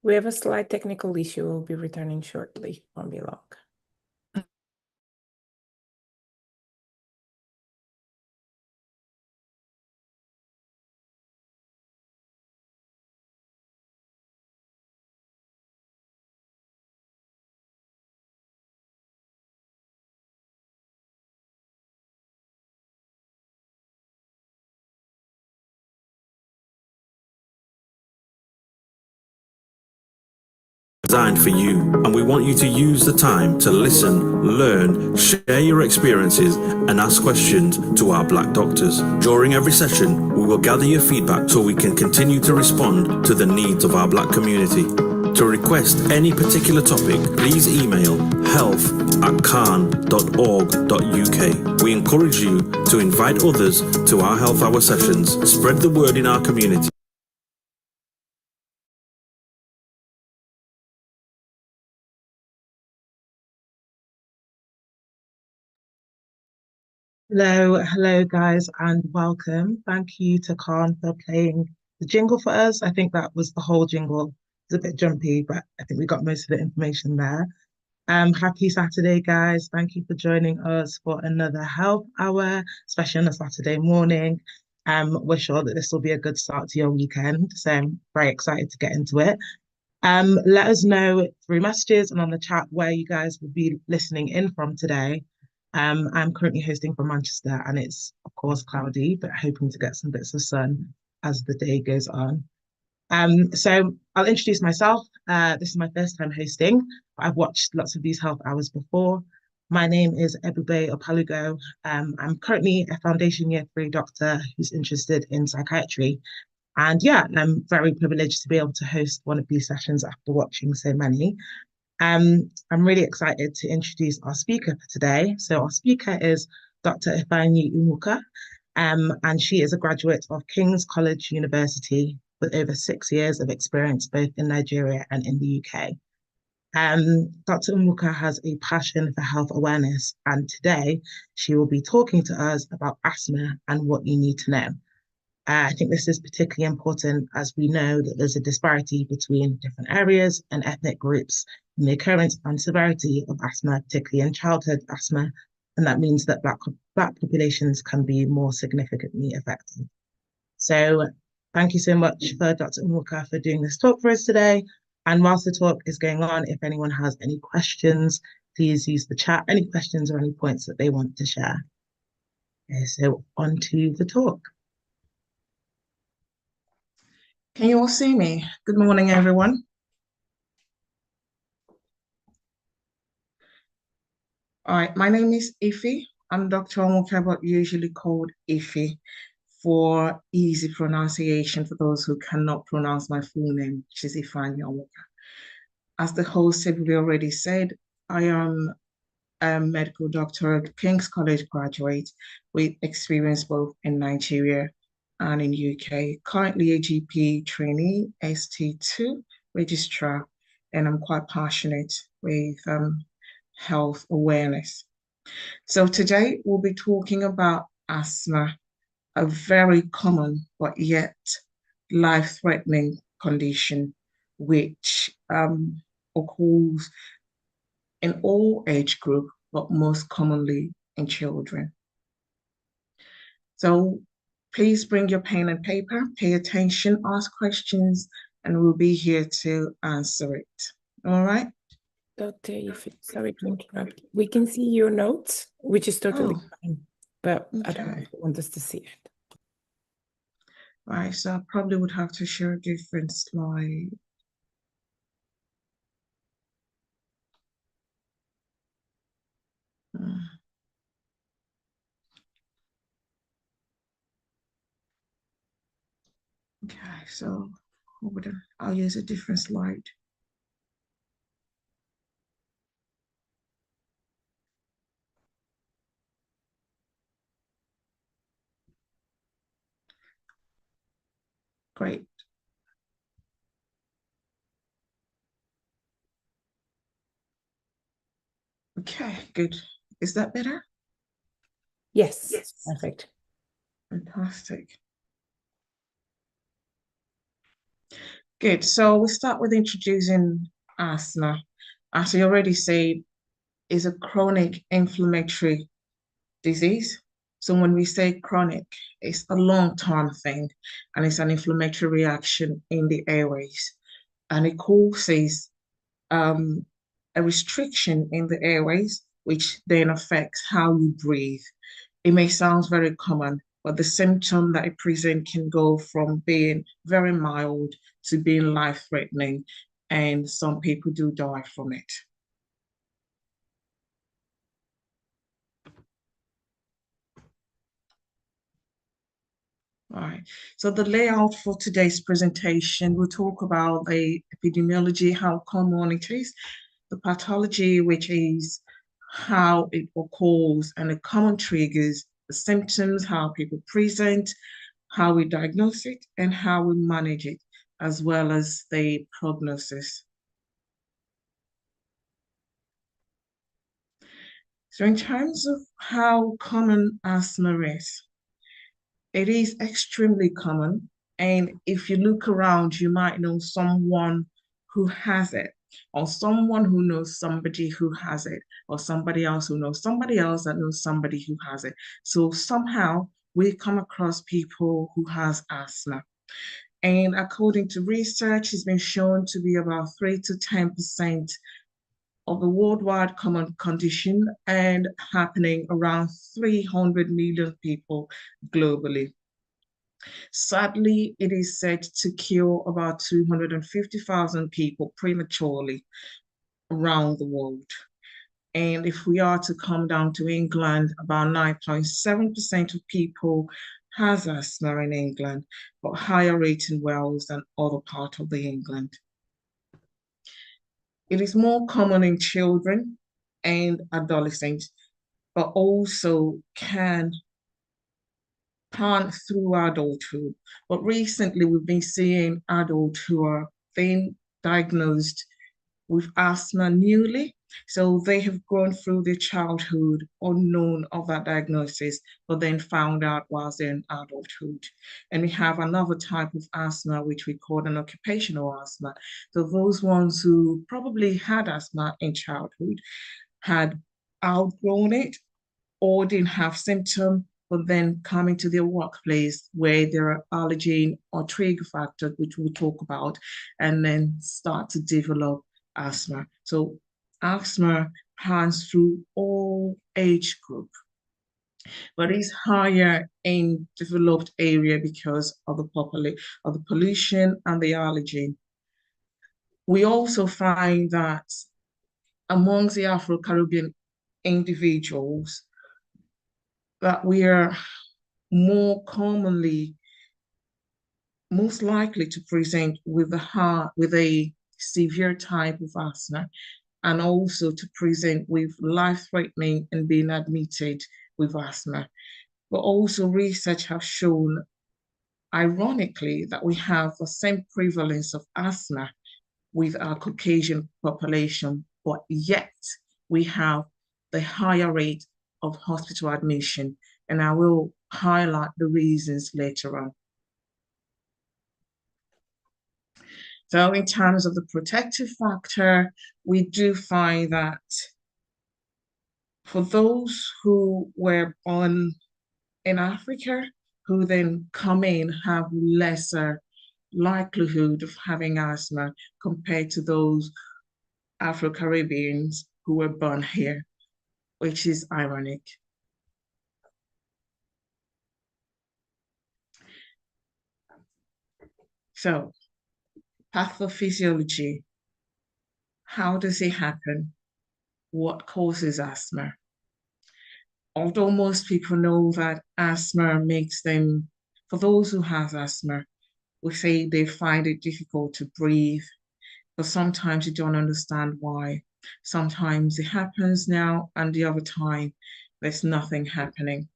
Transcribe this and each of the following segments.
We have a slight technical issue. We'll be returning shortly. Won't be long. Designed for you, and we want you to use the time to listen, learn, share your experiences, and ask questions to our Black doctors. During every session, we will gather your feedback so we can continue to respond to the needs of our Black community. To request any particular topic, please email health@can.org.uk. We encourage you to invite others to our Health Hour sessions. Spread the word in our community. Hello guys, and welcome. Thank you to Khan for playing the jingle for us. I think that was the whole jingle. It's a bit jumpy, but I think we got most of the information there. Happy Saturday, guys. Thank you for joining us for another Health Hour, especially on a Saturday morning. We're sure that this will be a good start to your weekend, so I'm very excited to get into it. Let us know through messages and on the chat where you guys will be listening in from today. I'm currently hosting from Manchester, and it's, of course, cloudy, but hoping to get some bits of sun as the day goes on. So I'll introduce myself. This is my first time hosting. I've watched lots of these health hours before. My name is Ebube Opalugo. I'm currently a foundation year 3 doctor who's interested in psychiatry. And yeah, I'm very privileged to be able to host one of these sessions after watching so many. I'm really excited to introduce our speaker for today. So our speaker is Dr. Ifeanyi Onwuka, and she is a graduate of King's College University with over 6 years of experience both in Nigeria and in the UK. Dr. Onwuka has a passion for health awareness, and today she will be talking to us about asthma and what you need to know. I think this is particularly important as we know that there's a disparity between different areas and ethnic groups in the occurrence and severity of asthma, particularly in childhood asthma, and that means that Black populations can be more significantly affected. So thank you so much for Dr. Onwuka for doing this talk for us today. And whilst the talk is going on, if anyone has any questions, please use the chat, any questions or any points that they want to share. Okay, so on to the talk. Can you all see me? Good morning, everyone. All right, my name is Ify. I'm Dr. Onwuka, but usually called Ify for easy pronunciation for those who cannot pronounce my full name, which is Ifeanyi Onwuka. As the host already said, I am a medical doctor, King's College graduate with experience both in Nigeria and in UK, currently a GP trainee, ST2 registrar, and I'm quite passionate with health awareness. So today we'll be talking about asthma, a very common but yet life-threatening condition which occurs in all age groups, but most commonly in children. So please bring your pen and paper, pay attention, ask questions, and we'll be here to answer it. All right? Dr. Ify, sorry to interrupt. We can see your notes, which is totally fine, but okay. I don't know if you want us to see it. Right, so I probably would have to share a different slide. Okay, so I'll use a different slide. Great. Okay, good. Is that better? Yes. Perfect. Fantastic. Good. So we start with introducing asthma. As we already said, is a chronic inflammatory disease. So when we say chronic, it's a long-term thing, and it's an inflammatory reaction in the airways, and it causes a restriction in the airways, which then affects how you breathe. It may sound very common, but the symptom that it presents can go from being very mild to being life-threatening, and some people do die from it. All right, so the layout for today's presentation, we'll talk about the epidemiology, how common it is, the pathology, which is how it occurs and the common triggers, the symptoms, how people present, how we diagnose it, and how we manage it, as well as the prognosis. So in terms of how common asthma is, it is extremely common. And if you look around, you might know someone who has it, or someone who knows somebody who has it, or somebody else who knows somebody else that knows somebody who has it. So somehow we come across people who has asthma. And according to research, it's been shown to be about 3 to 10% of the worldwide common condition and happening around 300 million people globally. Sadly, it is said to kill about 250,000 people prematurely around the world. And if we are to come down to England, about 9.7% of people has asthma in England, but higher rate in Wales than other parts of the England. It is more common in children and adolescents, but also can through adulthood. But recently, we've been seeing adults who are being diagnosed with asthma newly. So they have gone through their childhood unknown of that diagnosis, but then found out whilst they're in adulthood. And we have another type of asthma, which we call an occupational asthma. So those ones who probably had asthma in childhood had outgrown it or didn't have symptoms, but then coming to their workplace where there are allergen or trigger factors, which we'll talk about, and then start to develop asthma. So asthma runs through all age group, but it's higher in developed area because of the pollution and the allergen. We also find that amongst the Afro-Caribbean individuals, that we are most likely to present with a severe type of asthma, and also to present with life-threatening and being admitted with asthma. But also research has shown, ironically, that we have the same prevalence of asthma with our Caucasian population, but yet we have the higher rate of hospital admission, and I will highlight the reasons later on. So in terms of the protective factor, we do find that for those who were born in Africa, who then come in, have lesser likelihood of having asthma compared to those Afro-Caribbeans who were born here, which is ironic. So, pathophysiology. How does it happen? What causes asthma? Although most people know that asthma makes them, for those who have asthma, we say they find it difficult to breathe, but sometimes you don't understand why. Sometimes it happens now, and the other time there's nothing happening.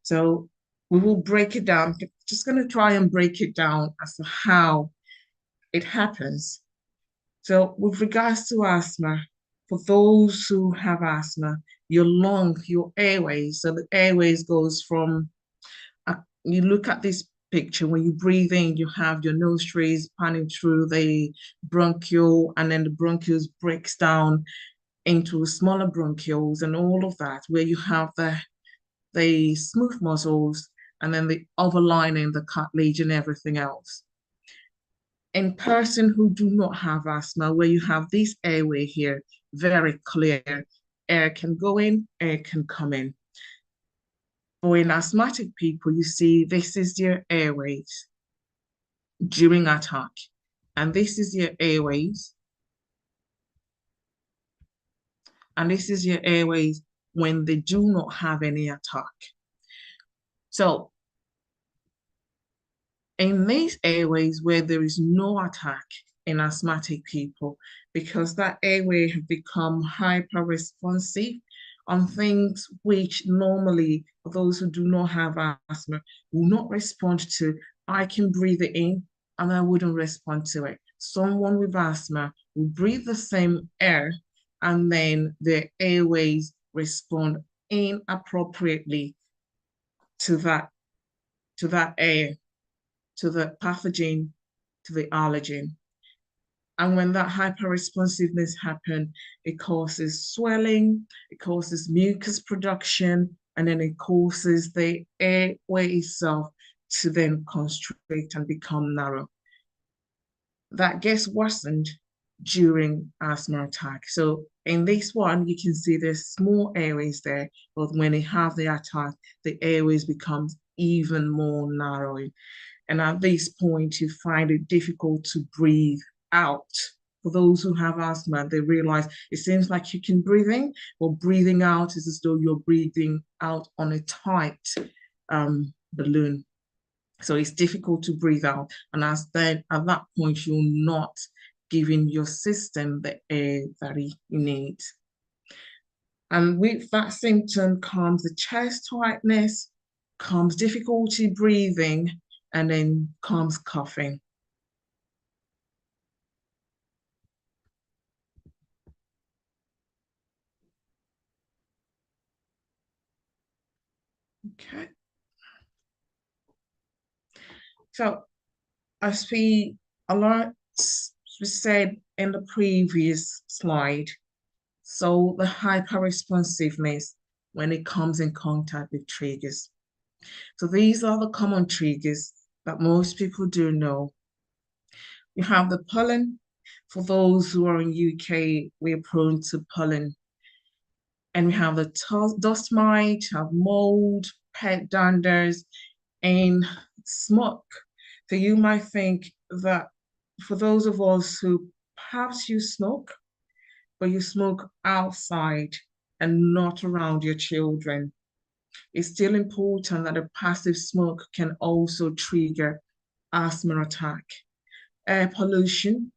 So we will break it down. Just going to try and break it down as to how it happens. So with regards to asthma, for those who have asthma, your airways, so the airways goes from, you look at this picture. When you breathe in, you have your nostrils panning through the bronchiole, and then the bronchioles breaks down into smaller bronchioles and all of that, where you have the smooth muscles and then the overlining, the cartilage and everything else. In person who do not have asthma, where you have this airway here, very clear, air can go in, air can come in. For in asthmatic people, you see this is their airways during attack, and this is your airways, and this is your airways when they do not have any attack. So in these airways where there is no attack in asthmatic people, because that airway have become hyper responsive on things which normally those who do not have asthma will not respond to. I can breathe it in and I wouldn't respond to it. Someone with asthma will breathe the same air and then their airways respond inappropriately to that air, to the pathogen, to the allergen. And when that hyperresponsiveness happens, it causes swelling, it causes mucus production, and then it causes the airway itself to then constrict and become narrow. That gets worsened during asthma attack. So in this one, you can see there's small airways there, but when they have the attack, the airways becomes even more narrowing. And at this point, you find it difficult to breathe out. For those who have asthma, they realize it seems like you can breathe in, but breathing out is as though you're breathing out on a tight balloon. So it's difficult to breathe out. And at that point, you're not giving your system the air that it needs. And with that symptom comes the chest tightness, comes difficulty breathing, and then comes coughing. Okay. So as we said in the previous slide, so the hyperresponsiveness when it comes in contact with triggers. So these are the common triggers that most people do know. You have the pollen. For those who are in UK, we're prone to pollen. And we have the dust mite, have mold, pet danders, and smoke. So you might think that for those of us who perhaps you smoke, but you smoke outside and not around your children, it's still important that a passive smoke can also trigger asthma attack. Air pollution,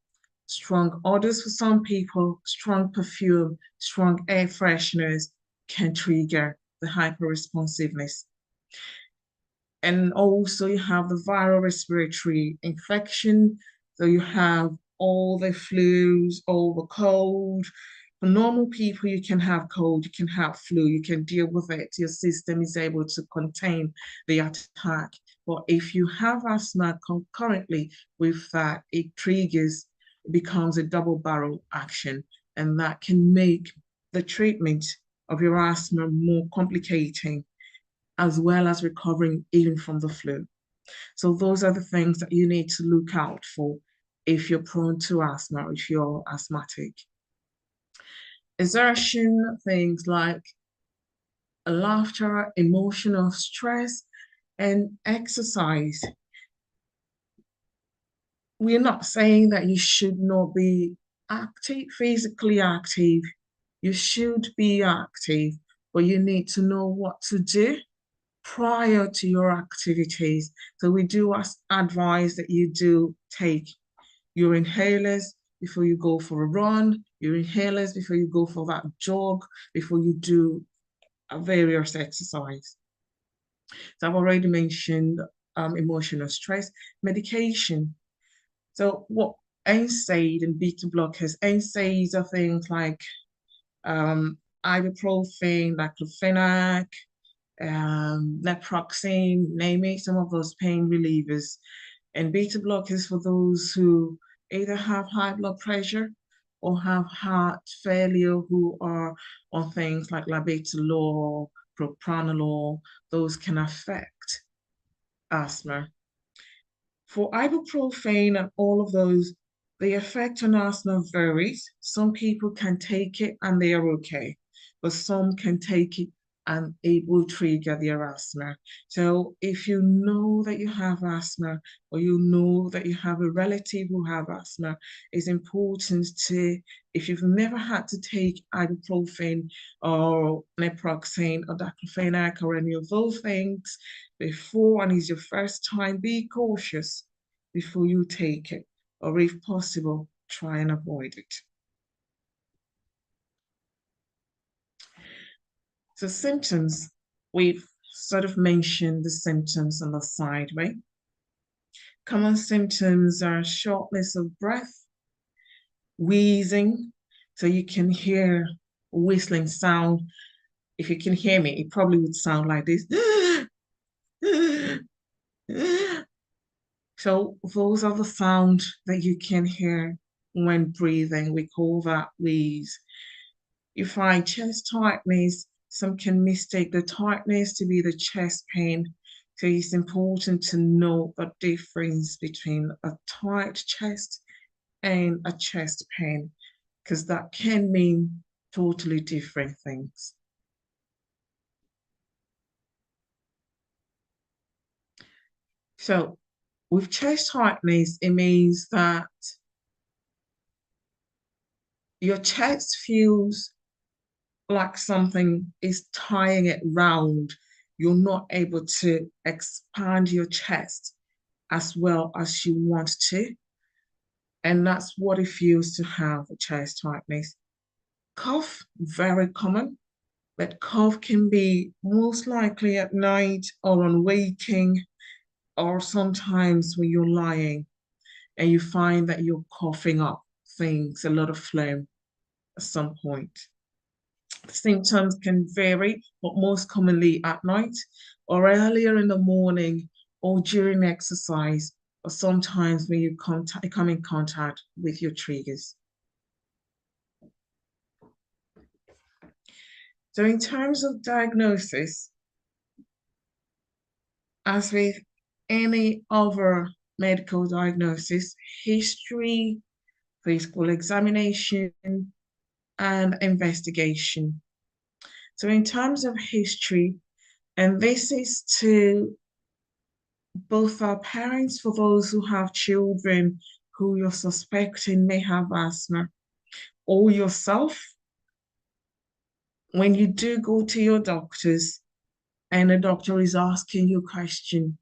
strong odors for some people, strong perfume, strong air fresheners can trigger the hyperresponsiveness. And also you have the viral respiratory infection. So you have all the flus, all the cold. For normal people, you can have cold, you can have flu, you can deal with it. Your system is able to contain the attack. But if you have asthma concurrently with that, it triggers, it becomes a double barrel action. And that can make the treatment of your asthma more complicating, as well as recovering even from the flu. So those are the things that you need to look out for if you're prone to asthma, if you're asthmatic. Exertion, things like laughter, emotional stress, and exercise. We're not saying that you should not be active, physically active. You should be active, but you need to know what to do prior to your activities. So we do advise that you do take your inhalers before you go for a run, your inhalers before you go for that jog, before you do a various exercise. So I've already mentioned emotional stress, medication. So what NSAID and beta blockers, NSAIDs are things like ibuprofen, diclofenac, naproxen, name it, some of those pain relievers. And beta blockers for those who either have high blood pressure or have heart failure, who are on things like labetalol, propranolol. Those can affect asthma. For ibuprofen and all of those, the effect on asthma varies. Some people can take it and they are okay, but some can take it and it will trigger their asthma. So if you know that you have asthma, or you know that you have a relative who have asthma, it's important to, if you've never had to take ibuprofen or naproxen or diclofenac or any of those things before, and it's your first time, be cautious before you take it, or if possible, try and avoid it. So symptoms, we've sort of mentioned the symptoms on the side, right? Common symptoms are shortness of breath, wheezing, so you can hear whistling sound. If you can hear me, it probably would sound like this. So those are the sounds that you can hear when breathing. We call that wheeze. You find chest tightness. Some can mistake the tightness to be the chest pain. So it's important to know the difference between a tight chest and a chest pain, because that can mean totally different things. So with chest tightness, it means that your chest feels like something is tying it round. You're not able to expand your chest as well as you want to. And that's what it feels to have a chest tightness. Cough, very common, but cough can be most likely at night or on waking, or sometimes when you're lying and you find that you're coughing up things, a lot of phlegm at some point. Symptoms can vary, but most commonly at night or earlier in the morning or during exercise, or sometimes when you come in contact with your triggers. So in terms of diagnosis, as with any other medical diagnosis, history, physical examination, and investigation. So in terms of history, and this is to both our parents, for those who have children who you're suspecting may have asthma, or yourself, when you do go to your doctors and the doctor is asking you a question,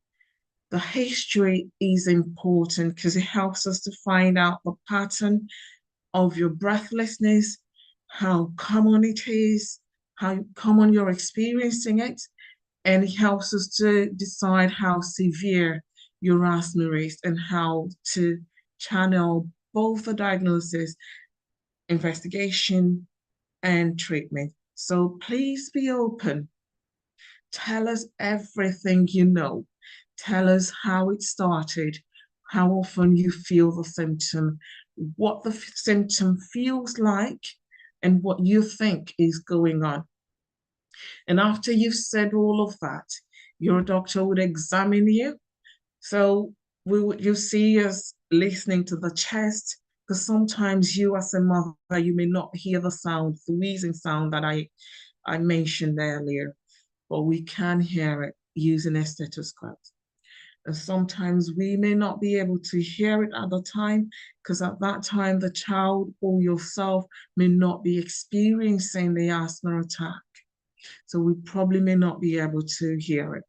the history is important because it helps us to find out the pattern of your breathlessness, how common it is, how common you're experiencing it, and it helps us to decide how severe your asthma is and how to channel both the diagnosis, investigation, and treatment. So please be open. Tell us everything you know. Tell us how it started, how often you feel the symptom, what the symptom feels like, and what you think is going on. And after you've said all of that, your doctor would examine you. So you see us listening to the chest, because sometimes you as a mother, you may not hear the sound, the wheezing sound that I mentioned earlier, but we can hear it using a stethoscope. And sometimes we may not be able to hear it at the time, because at that time the child or yourself may not be experiencing the asthma attack. So we probably may not be able to hear it.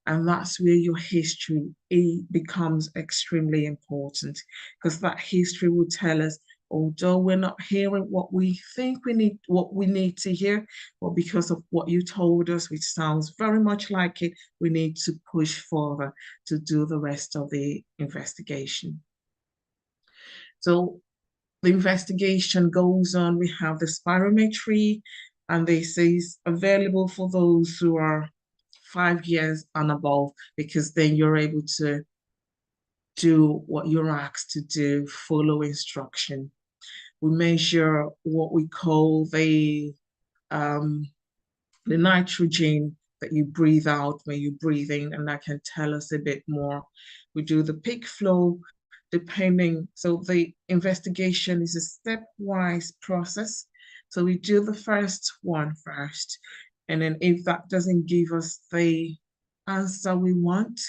And that's where your history becomes extremely important, because that history will tell us, although we're not hearing what we think we need to hear, but because of what you told us, which sounds very much like it, we need to push further to do the rest of the investigation. So the investigation goes on. We have the spirometry, and this is available for those who are 5 years and above, because then you're able to do what you're asked to do, follow instruction. We measure what we call the nitrogen that you breathe out when you breathe in, and that can tell us a bit more. We do the peak flow depending, so the investigation is a stepwise process. So we do the first one first, and then if that doesn't give us the answer we want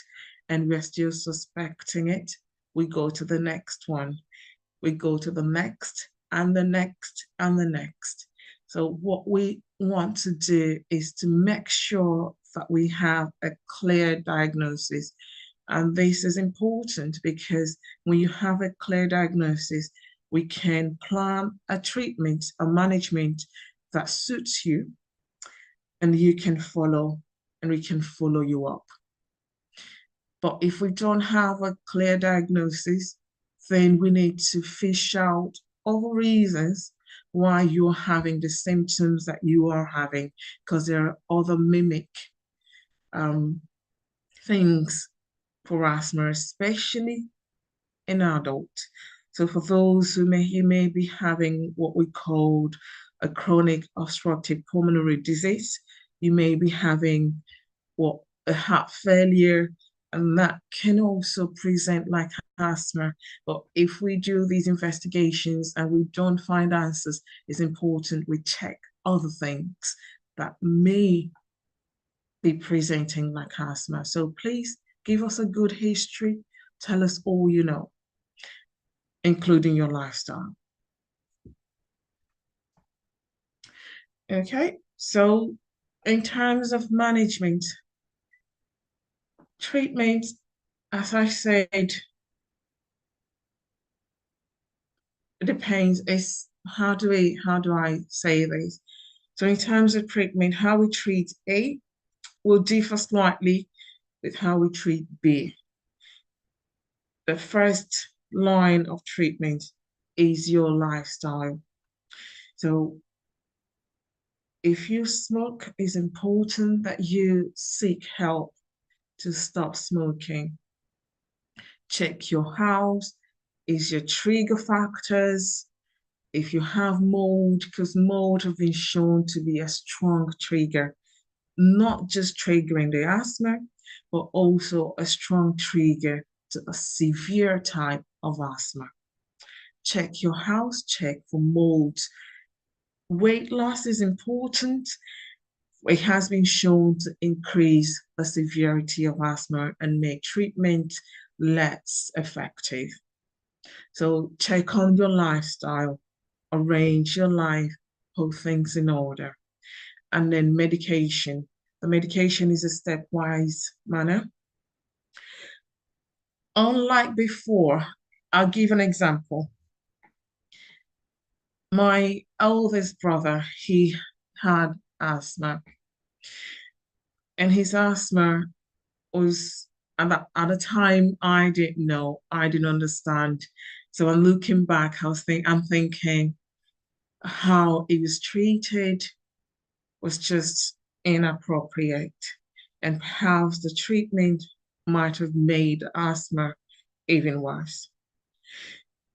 and we're still suspecting it, we go to the next one. We go to the next and the next and the next. So what we want to do is to make sure that we have a clear diagnosis. And this is important because when you have a clear diagnosis, we can plan a treatment, a management that suits you, and you can follow, and we can follow you up. But if we don't have a clear diagnosis, then we need to fish out all reasons why you're having the symptoms that you are having, because there are other mimic things for asthma, especially in adults. So for those who may be having what we called a chronic obstructive pulmonary disease, you may be having what a heart failure, and that can also present like asthma. But if we do these investigations and we don't find answers, it's important we check other things that may be presenting like asthma. So please give us a good history. Tell us all you know, including your lifestyle. Okay, so in terms of management, treatment, as I said, it depends. Is how do I say this? So in terms of treatment, how we treat A will differ slightly with how we treat B. The first line of treatment is your lifestyle. So if you smoke, it's important that you seek help to stop smoking. Check your house. Is your trigger factors? If you have mold, because mold have been shown to be a strong trigger, not just triggering the asthma, but also a strong trigger to a severe type of asthma. Check your house, check for mold. Weight loss is important. It has been shown to increase the severity of asthma and make treatment less effective. So check on your lifestyle, arrange your life, put things in order. And then medication. The medication is a stepwise manner. Unlike before, I'll give an example. My oldest brother, he had asthma. And his asthma was, at the time, I didn't know, I didn't understand. So I'm looking back, I'm thinking how it was treated was just inappropriate, and perhaps the treatment might have made asthma even worse.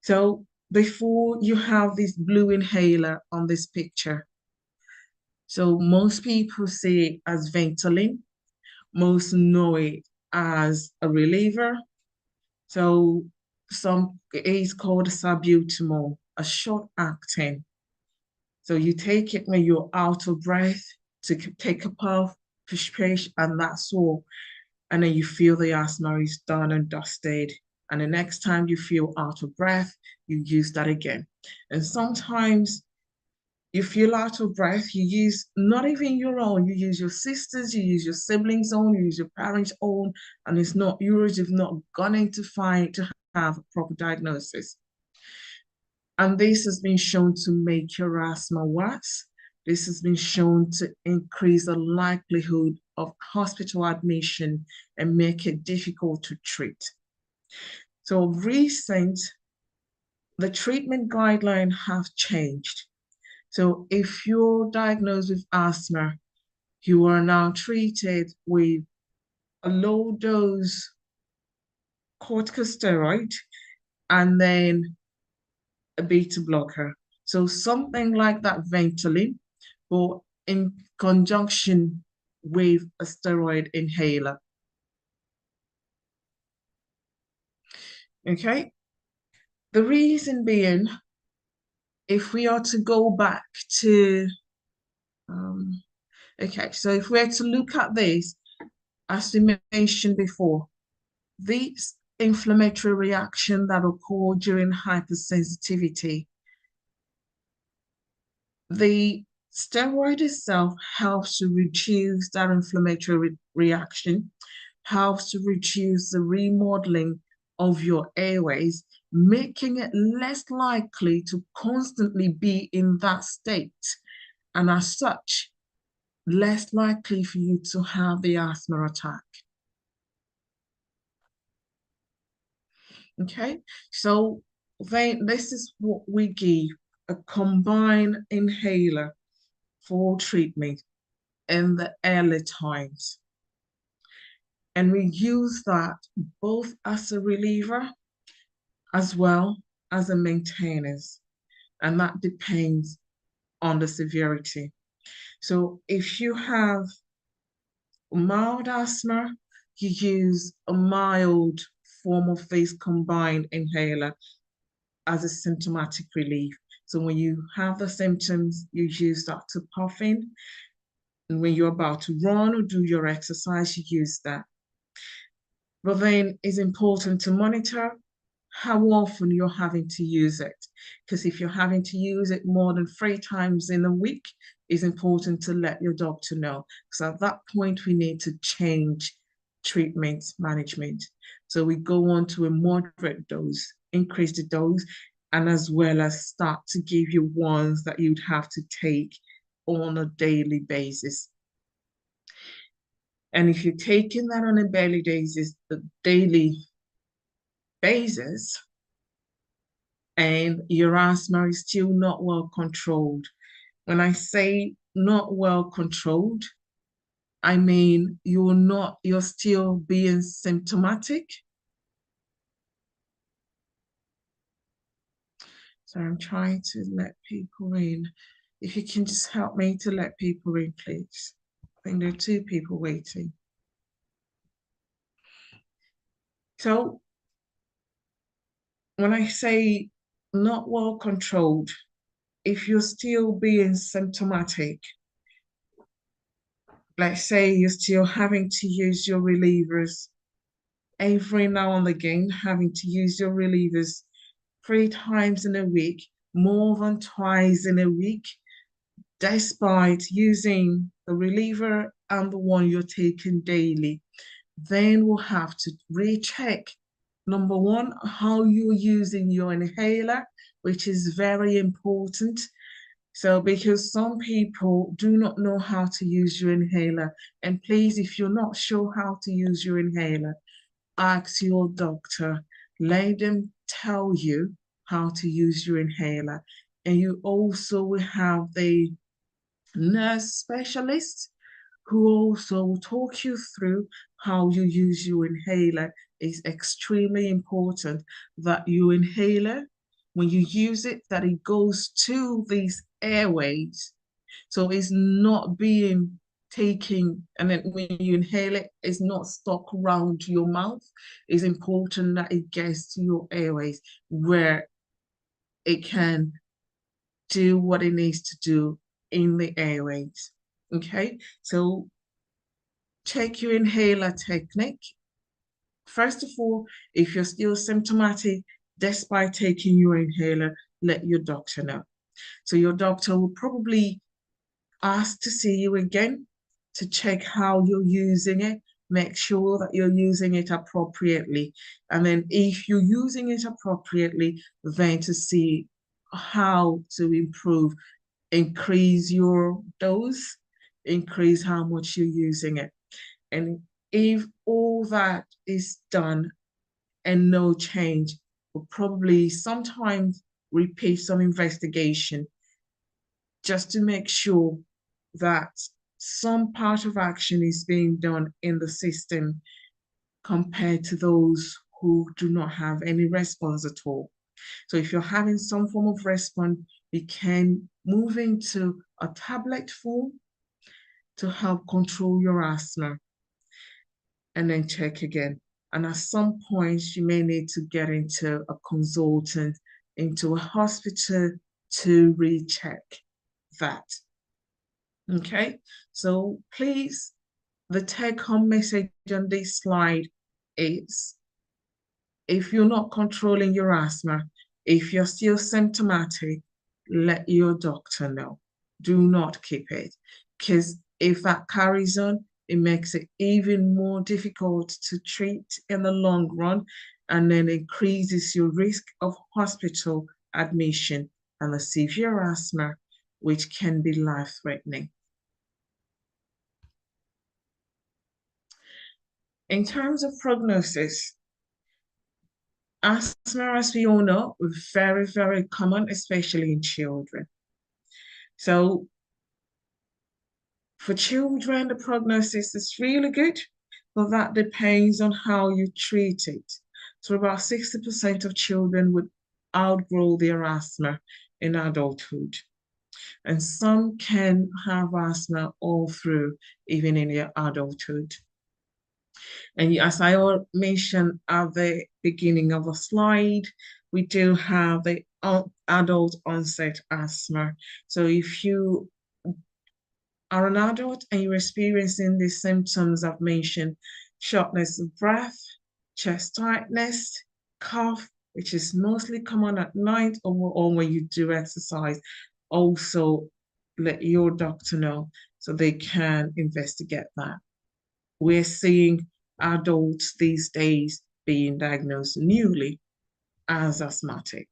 So before, you have this blue inhaler on this picture. So most people see it as Ventolin. Most know it as a reliever. So it is called salbutamol, a short acting. So you take it when you're out of breath, to take a puff, push, and that's all. And then you feel the asthma is done and dusted. And the next time you feel out of breath, you use that again. And sometimes you feel out of breath, you use not even your own, you use your sister's, you use your siblings' own, you use your parents' own, and it's not yours. You've not gone in to have a proper diagnosis. And this has been shown to make your asthma worse. This has been shown to increase the likelihood of hospital admission and make it difficult to treat. So the treatment guidelines have changed. So if you're diagnosed with asthma, you are now treated with a low dose corticosteroid and then a beta blocker. So something like that Ventolin, but in conjunction with a steroid inhaler. Okay. The reason being, if we are to go back to, okay, so if we're to look at this, as we mentioned before, these inflammatory reaction that occur during hypersensitivity, the steroid itself helps to reduce that inflammatory reaction, helps to reduce the remodeling of your airways, making it less likely to constantly be in that state. And as such, less likely for you to have the asthma attack. Okay, so then this is what we give, a combined inhaler for treatment in the early times. And we use that both as a reliever as well as a maintenance. And that depends on the severity. So if you have mild asthma, you use a mild form of this combined inhaler as a symptomatic relief. So when you have the symptoms, you use that to puff in. And when you're about to run or do your exercise, you use that. But then it's important to monitor how often you're having to use it. Because if you're having to use it more than 3 times in a week, it's important to let your doctor know. So at that point, we need to change treatment management. So we go on to a moderate dose, increase the dose, and as well as start to give you ones that you'd have to take on a daily basis. And if you're taking that on a daily basis, and your asthma is still not well controlled. When I say not well controlled, I mean you're still being symptomatic. So I'm trying to let people in. If you can just help me to let people in, please. I think there are 2 people waiting. So when I say not well controlled, if you're still being symptomatic, let's say you're still having to use your relievers every now and again, having to use your relievers 3 times in a week, more than twice in a week, despite using the reliever and the one you're taking daily, then we'll have to recheck, number 1, how you're using your inhaler, which is very important. So because some people do not know how to use your inhaler, and please, if you're not sure how to use your inhaler, ask your doctor, let them tell you how to use your inhaler. And you also will have the nurse specialist who also will talk you through how you use your inhaler. It's extremely important that your inhaler, when you use it, that it goes to these airways. So it's not being taken, and then when you inhale it, it's not stuck around your mouth. It's important that it gets to your airways where it can do what it needs to do in the airways. Okay, so check your inhaler technique. First of all, if you're still symptomatic, despite taking your inhaler, let your doctor know. So your doctor will probably ask to see you again to check how you're using it. Make sure that you're using it appropriately. And then if you're using it appropriately, then to see how to improve, increase your dose, increase how much you're using it. And if all that is done and no change, we'll probably sometimes repeat some investigation just to make sure that some part of action is being done in the system compared to those who do not have any response at all. So if you're having some form of response, you can move into a tablet form to help control your asthma and then check again. And at some point, you may need to get into a consultant, into a hospital to recheck that. Okay, so please, the take-home message on this slide is, if you're not controlling your asthma, if you're still symptomatic, let your doctor know. Do not keep it, because if that carries on, it makes it even more difficult to treat in the long run, and then increases your risk of hospital admission and a severe asthma, which can be life-threatening. In terms of prognosis, asthma, as we all know, is very, very common, especially in children. So for children, the prognosis is really good, but that depends on how you treat it. So about 60% of children would outgrow their asthma in adulthood. And some can have asthma all through, even in their adulthood. And as I mentioned at the beginning of the slide, we do have the adult onset asthma. So if you are an adult and you're experiencing the symptoms I've mentioned, shortness of breath, chest tightness, cough, which is mostly common at night or when you do exercise, also let your doctor know so they can investigate that. We're seeing adults these days being diagnosed newly as asthmatic.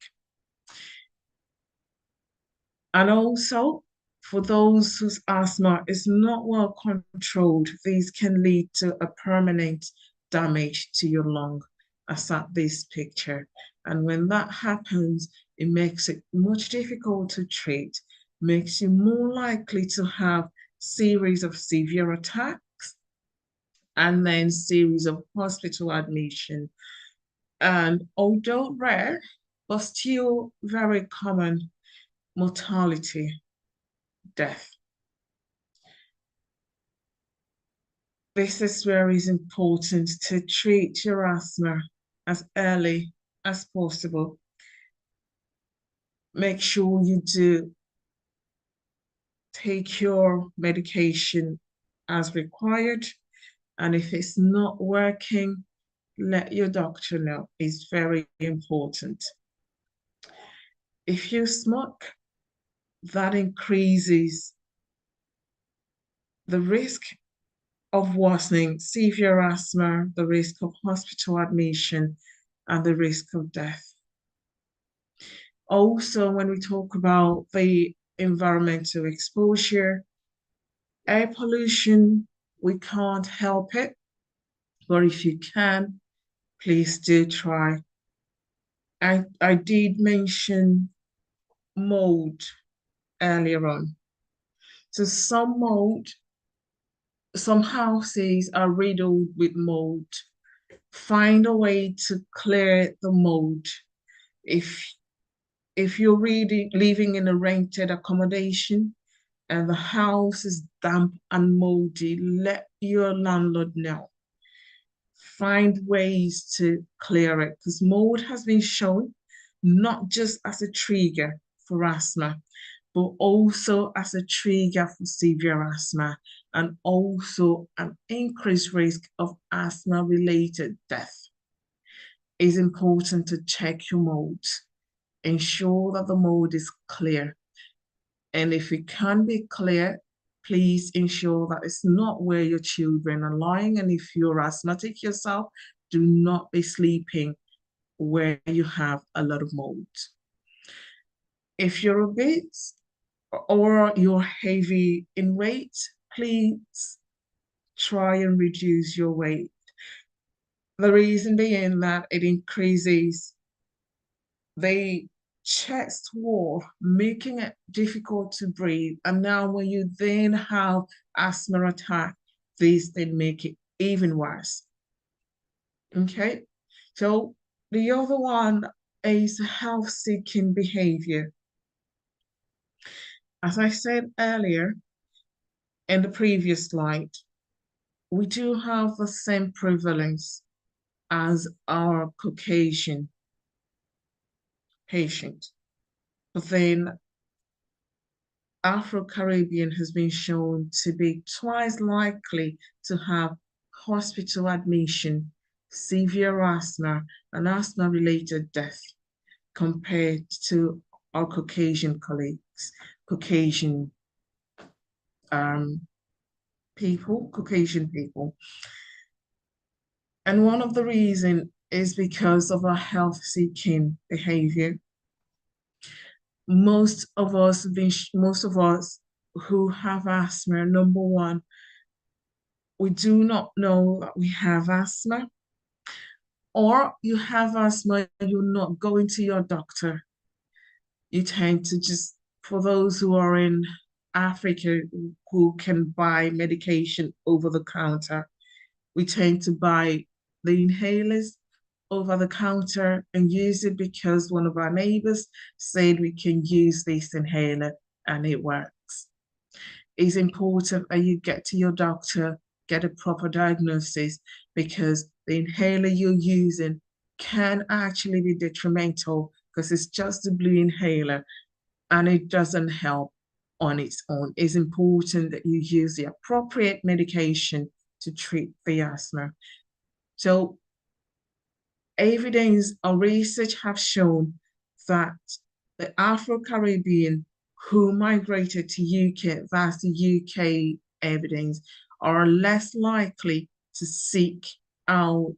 And also, for those whose asthma is not well controlled, these can lead to a permanent damage to your lung, as at this picture. And when that happens, it makes it much difficult to treat, makes you more likely to have series of severe attacks, and then series of hospital admission. And although rare, but still very common, mortality, death. This is where it's important to treat your asthma as early as possible. Make sure you do take your medication as required. And if it's not working, let your doctor know. It's very important. If you smoke, that increases the risk of worsening severe asthma, the risk of hospital admission, and the risk of death. Also, when we talk about the environmental exposure, air pollution, we can't help it, but if you can, please do try. I did mention mold earlier on. So some houses are riddled with mold. Find a way to clear the mold. If you're living in a rented accommodation and the house is damp and moldy, let your landlord know. Find ways to clear it, because mold has been shown not just as a trigger for asthma, but also as a trigger for severe asthma, and also an increased risk of asthma-related death. It's important to check your mold. Ensure that the mold is clear. And if it can be clear, please ensure that it's not where your children are lying. And if you're asthmatic yourself, do not be sleeping where you have a lot of mold. If you're obese or you're heavy in weight, please try and reduce your weight. The reason being that it increases the chest wall, making it difficult to breathe. And now when you then have asthma attack, these then make it even worse. Okay, so the other one is health-seeking behavior. As I said earlier in the previous slide, we do have the same prevalence as our Caucasian patient, but then Afro-Caribbean has been shown to be twice likely to have hospital admission, severe asthma, and asthma-related death compared to our Caucasian colleagues, Caucasian people. And one of the reasons is because of our health-seeking behavior. Most of us who have asthma, number one, we do not know that we have asthma, or you have asthma, you're not going to your doctor. You tend to just, for those who are in Africa who can buy medication over the counter, we tend to buy the inhalers over the counter and use it because one of our neighbors said we can use this inhaler and it works. It's important that you get to your doctor, get a proper diagnosis, because the inhaler you're using can actually be detrimental because it's just a blue inhaler and it doesn't help on its own. It's important that you use the appropriate medication to treat the asthma. So evidence or research have shown that the Afro-Caribbean who migrated to UK, that's the UK evidence, are less likely to seek out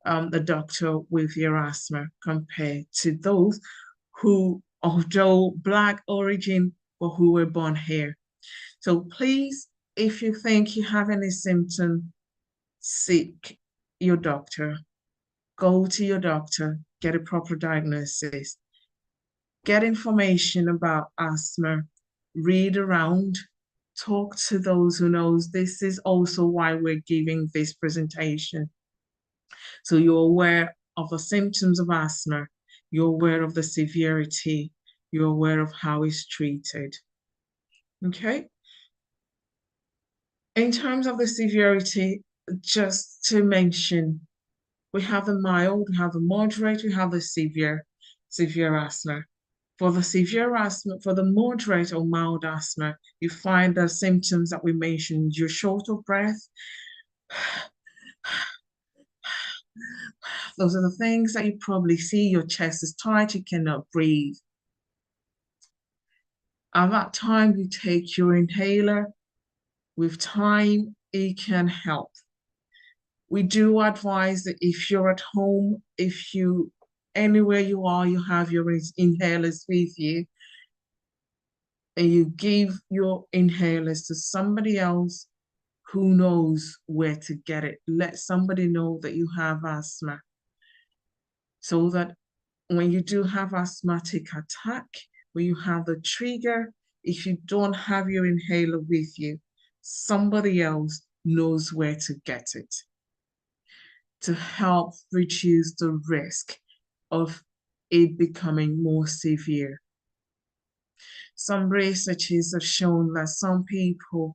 the doctor with your asthma compared to those who, although Black origin, but who were born here. So please, if you think you have any symptom, seek your doctor. Go to your doctor, get a proper diagnosis, get information about asthma, read around, talk to those who knows. This is also why we're giving this presentation. So you're aware of the symptoms of asthma, you're aware of the severity, you're aware of how it's treated. Okay? In terms of the severity, just to mention, we have the mild, we have the moderate, we have the severe asthma. For the severe asthma, for the moderate or mild asthma, you find the symptoms that we mentioned. You're short of breath. Those are the things that you probably see. Your chest is tight, you cannot breathe. At that time, you take your inhaler. With time, it can help. We do advise that if you're at home, if you, anywhere you are, you have your inhalers with you, and you give your inhalers to somebody else who knows where to get it. Let somebody know that you have asthma, so that when you do have asthmatic attack, when you have the trigger, if you don't have your inhaler with you, somebody else knows where to get it to help reduce the risk of it becoming more severe. Some researches have shown that some people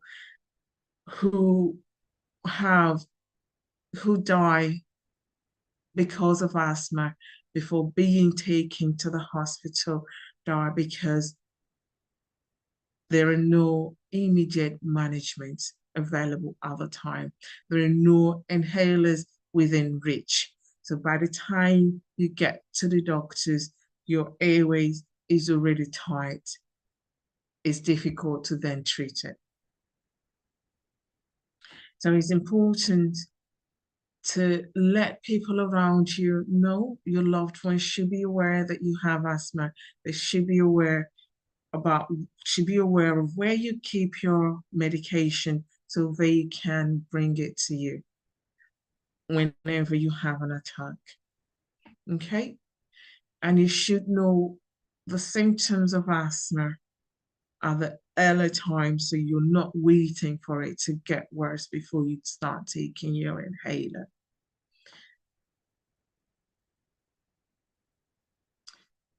who die because of asthma before being taken to the hospital die because there are no immediate management available at the time. There are no inhalers within reach. So by the time you get to the doctors, your airways is already tight. It's difficult to then treat it. So it's important to let people around you know, your loved ones should be aware that you have asthma. They should be aware of where you keep your medication so they can bring it to you whenever you have an attack. Okay? And you should know the symptoms of asthma at the early time, so you're not waiting for it to get worse before you start taking your inhaler.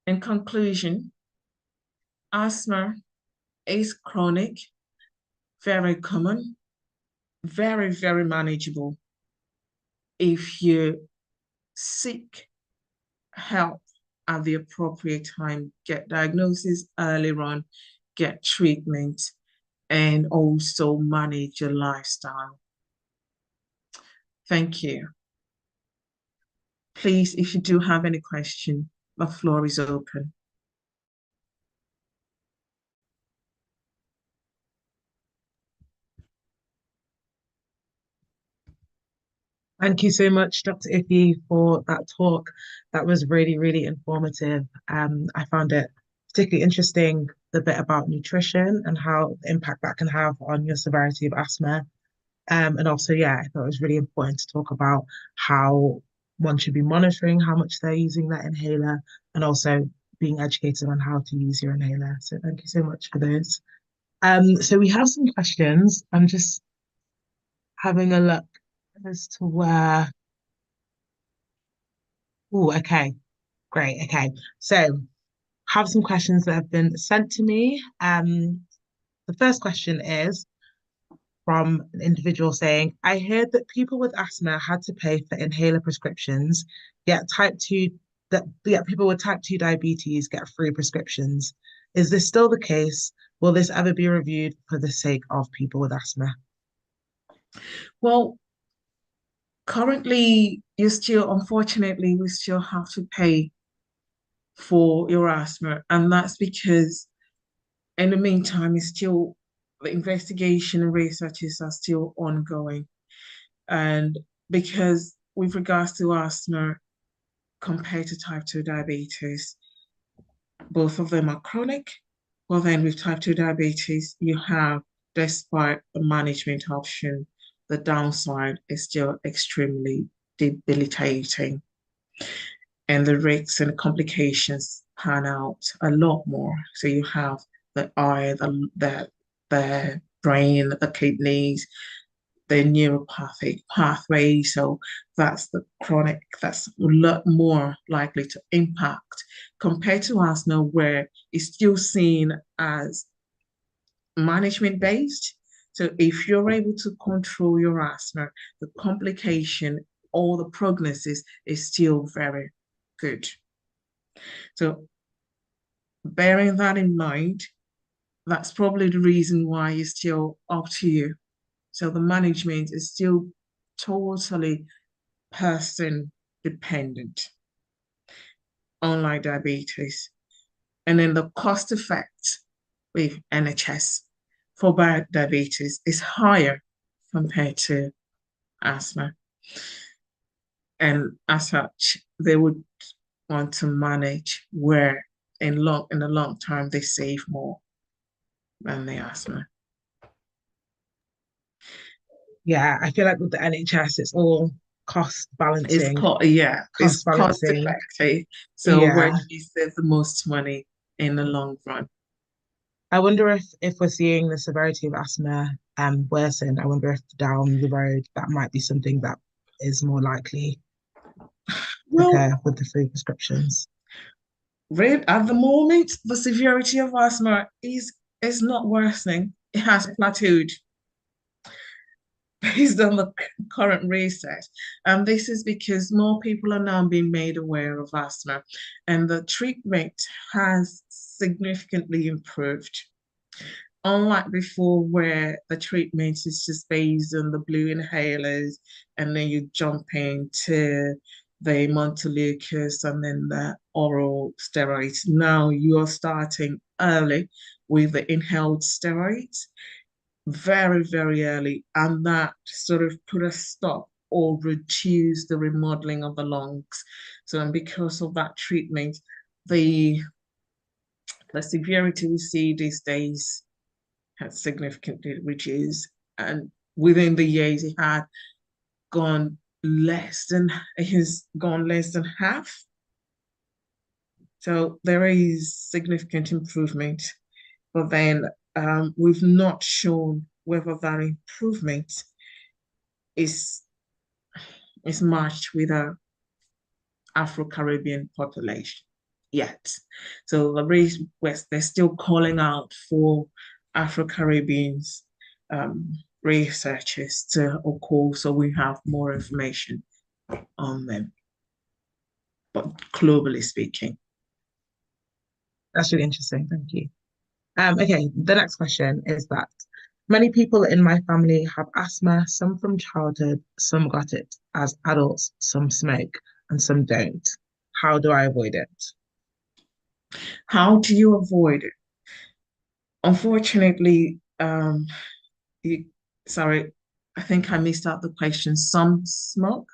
In conclusion, asthma is chronic, very common, very, very manageable if you seek help at the appropriate time, get diagnosis earlier on, get treatment, and also manage your lifestyle. Thank you. Please, if you do have any question, the floor is open. Thank you so much, Dr. Ify, for that talk. That was really, really informative. I found it particularly interesting, the bit about nutrition and how the impact that can have on your severity of asthma. And also, yeah, I thought it was really important to talk about how one should be monitoring how much they're using that inhaler and also being educated on how to use your inhaler. So thank you so much for those. So we have some questions. I'm just having a look as to where. Oh, okay. Great. Okay. So have some questions that have been sent to me. The first question is from an individual saying, I heard that people with asthma had to pay for inhaler prescriptions, yet people with type 2 diabetes get free prescriptions. Is this still the case? Will this ever be reviewed for the sake of people with asthma? Well, currently, unfortunately, we still have to pay for your asthma, and that's because in the meantime, the investigation and researches are still ongoing. And because with regards to asthma compared to type 2 diabetes, both of them are chronic. Well, then with type 2 diabetes, you have, despite the management option, the downside is still extremely debilitating. And the risks and complications pan out a lot more. So you have the eye, the brain, the kidneys, the neuropathic pathway. So that's the chronic, that's a lot more likely to impact compared to asthma, where it's still seen as management based. So if you're able to control your asthma, the complication or the prognosis is still very good. So bearing that in mind, that's probably the reason why it's still up to you. So the management is still totally person dependent, unlike diabetes. And then the cost effect with NHS for diabetes is higher compared to asthma. And as such, they would want to manage where in the long term they save more than the asthma. Yeah, I feel like with the NHS, it's all cost balancing. It's cost effective. So yeah. where do you save the most money in the long run? I wonder if we're seeing the severity of asthma worsen. I wonder if down the road that might be something that is more likely with the free prescriptions. At the moment, the severity of asthma is not worsening. It has plateaued based on the current research. And this is because more people are now being made aware of asthma, and the treatment has significantly improved. Unlike before, where the treatment is just based on the blue inhalers, and then you jump into the Montelukast and then the oral steroids. Now you are starting early with the inhaled steroids, very, very early, and that sort of put a stop or reduce the remodeling of the lungs. So, and because of that treatment, the severity we see these days has significantly reduced, and within the years it has gone less than half. So there is significant improvement, but then we've not shown whether that improvement is matched with a Afro-Caribbean population yet. So the race West, they're still calling out for Afro-Caribbeans researchers to occur, so we have more information on them. But globally speaking. That's really interesting. Thank you. Okay, the next question is that many people in my family have asthma, some from childhood, some got it as adults, some smoke, and some don't. How do I avoid it? How do you avoid it? Unfortunately, sorry, I think I missed out the question. Some smoke,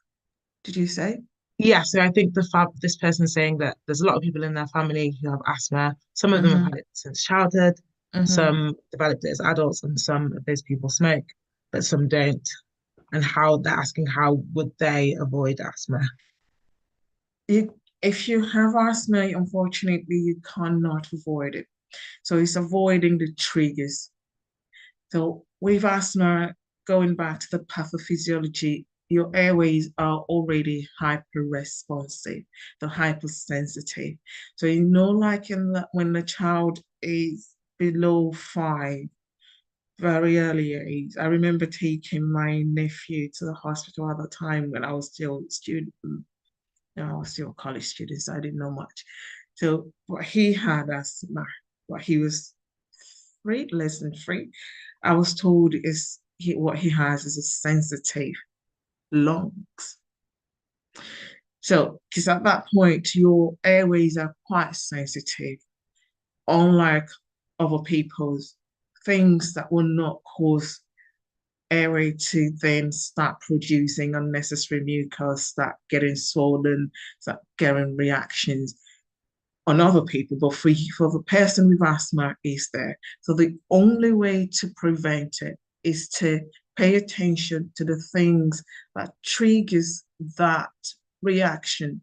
did you say? Yeah, so I think this person saying that there's a lot of people in their family who have asthma. Some of them have had it since childhood, some developed it as adults, and some of those people smoke, but some don't. And how they're asking how would they avoid asthma? If you have asthma, unfortunately, you cannot avoid it. So it's avoiding the triggers. So with asthma, going back to the pathophysiology, your airways are already hyper-responsive, they're hypersensitive. So like when the child is below 5, very early age. I remember taking my nephew to the hospital at the time when I was still a student. I was still a college student, so I didn't know much. So what he had asthma, what he was less than 3. I was told what he has is a sensitive lungs. So, because at that point, your airways are quite sensitive, unlike other people's, things that will not cause airway to then start producing unnecessary mucus, start getting swollen, start getting reactions on other people, but for the person with asthma is there. So the only way to prevent it is to pay attention to the things that triggers that reaction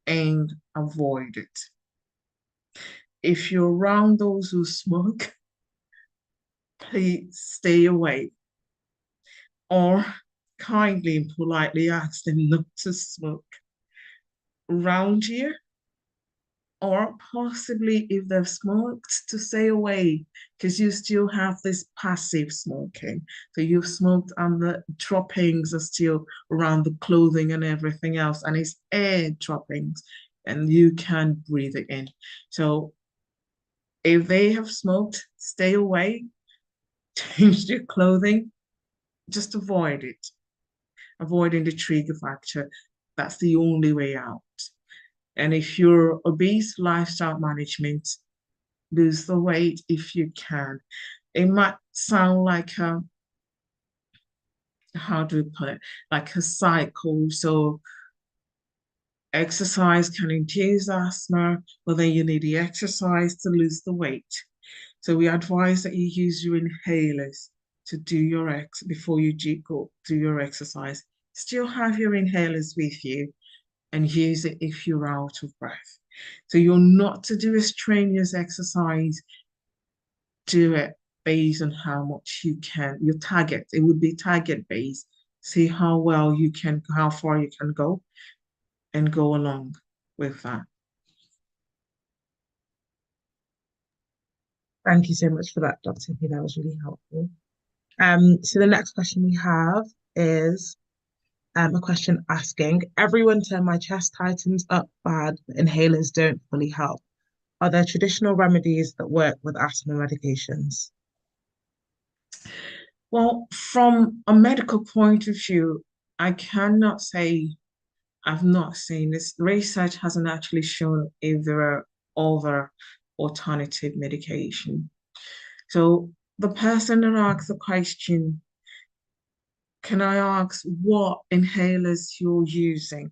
and avoid it. If you're around those who smoke, please stay away, or kindly and politely ask them not to smoke around you, or possibly if they've smoked, to stay away, because you still have this passive smoking. So you've smoked and the droppings are still around the clothing and everything else, and it's air droppings and you can breathe it in. So if they have smoked, stay away, change their clothing, just avoid it. Avoiding the trigger factor, that's the only way out. And if you're obese, lifestyle management, lose the weight if you can. It might sound like how do we put it? Like a cycle. So exercise can induce asthma, but then you need the exercise to lose the weight. So we advise that you use your inhalers to do your before you go do your exercise. Still have your inhalers with you and use it if you're out of breath. So you're not to do a strenuous exercise, do it based on how much you can, your target, it would be target based. See how well you can, how far you can go and go along with that. Thank you so much for that, Dr. P. That was really helpful. So the next question we have is a question asking, everyone turn my chest tightens up bad, but inhalers don't fully help. Are there traditional remedies that work with asthma medications? Well, from a medical point of view, I cannot say I've not seen this. Research hasn't actually shown if there are other alternative medication. So the person that asked the question, can I ask what inhalers you're using?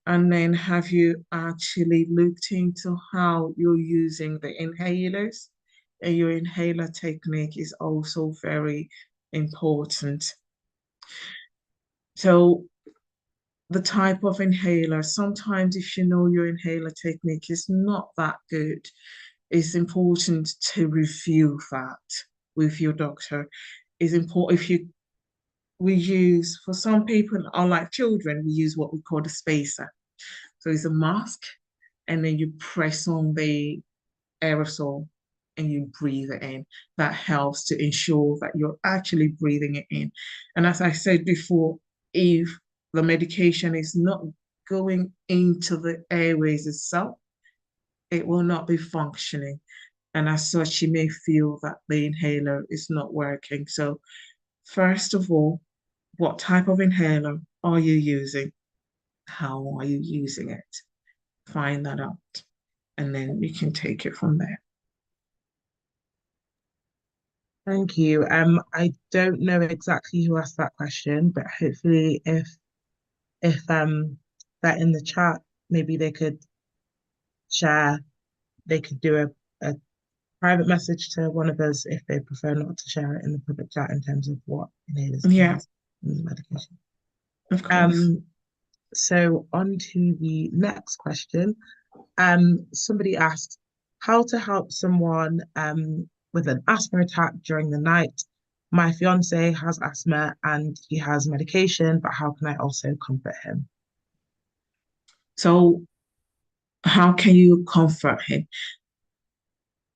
And then have you actually looked into how you're using the inhalers? And your inhaler technique is also very important. So the type of inhaler. Sometimes if you know your inhaler technique is not that good, it's important to review that with your doctor. It's important we use, for some people, unlike children, we use what we call the spacer. So it's a mask, and then you press on the aerosol and you breathe it in. That helps to ensure that you're actually breathing it in. And as I said before, if the medication is not going into the airways itself, it will not be functioning. And as such, you may feel that the inhaler is not working. So, first of all, what type of inhaler are you using? How are you using it? Find that out, and then we can take it from there. Thank you. I don't know exactly who asked that question, but hopefully if they're in the chat, maybe they could share, they could do a private message to one of us if they prefer not to share it in the public chat in terms of what inhalers they Yeah, use in the medication. of course. So on to the next question. Somebody asked how to help someone with an asthma attack during the night. My fiance has asthma and he has medication, but how can I also comfort him? So, how can you comfort him?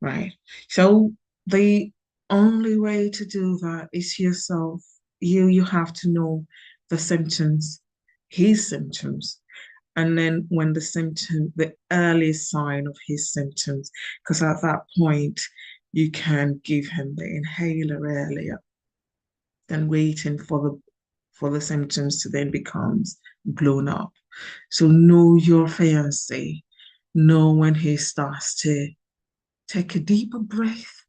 Right. So, the only way to do that is yourself. You have to know the symptoms, his symptoms, and then when the earliest sign of his symptoms, because at that point you can give him the inhaler earlier than waiting for the symptoms to then becomes blown up. So know your fiance, know when he starts to take a deeper breath.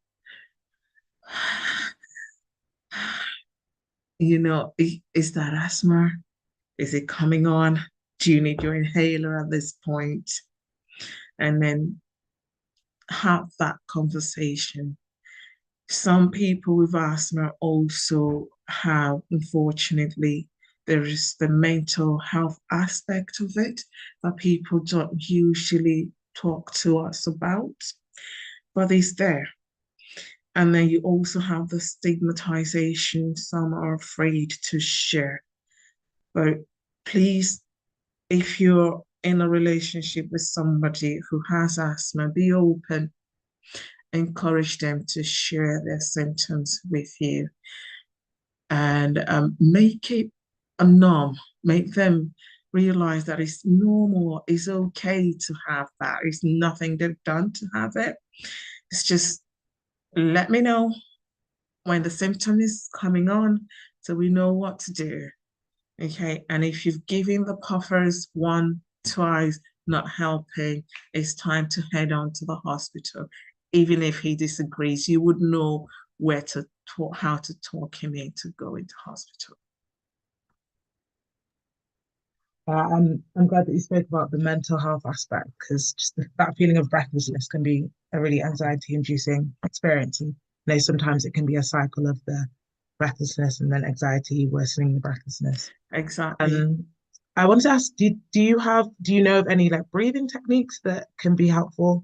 Is that asthma? Is it coming on? Do you need your inhaler at this point? And then have that conversation. Some people with asthma also have, unfortunately, there is the mental health aspect of it that people don't usually talk to us about, but it's there. And then you also have the stigmatization. Some are afraid to share. But please, if you're in a relationship with somebody who has asthma, be open, encourage them to share their symptoms with you, and make it a norm. Make them realize that it's normal, it's okay to have that. It's nothing they've done to have it. It's just let me know when the symptom is coming on so we know what to do. Okay. And if you've given the puffers one, twice, not helping, it's time to head on to the hospital. Even if he disagrees, you would know where to talk, how to talk him into going to hospital. I'm glad that you spoke about the mental health aspect because just that feeling of breathlessness can be a really anxiety-inducing experience, and sometimes it can be a cycle of the breathlessness and then anxiety worsening the breathlessness. Exactly. I wanted to ask, do you know of any like breathing techniques that can be helpful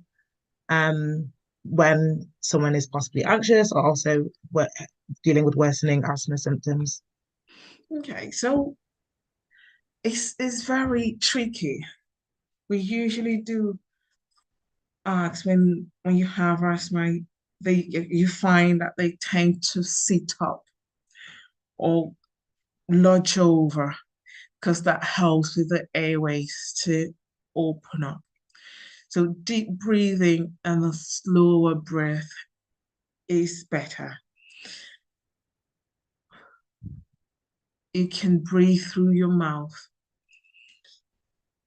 when someone is possibly anxious or also dealing with worsening asthma symptoms? Okay, so it's very tricky. We usually do ask when you have asthma, you find that they tend to sit up or lodge over because that helps with the airways to open up. So deep breathing and a slower breath is better. You can breathe through your mouth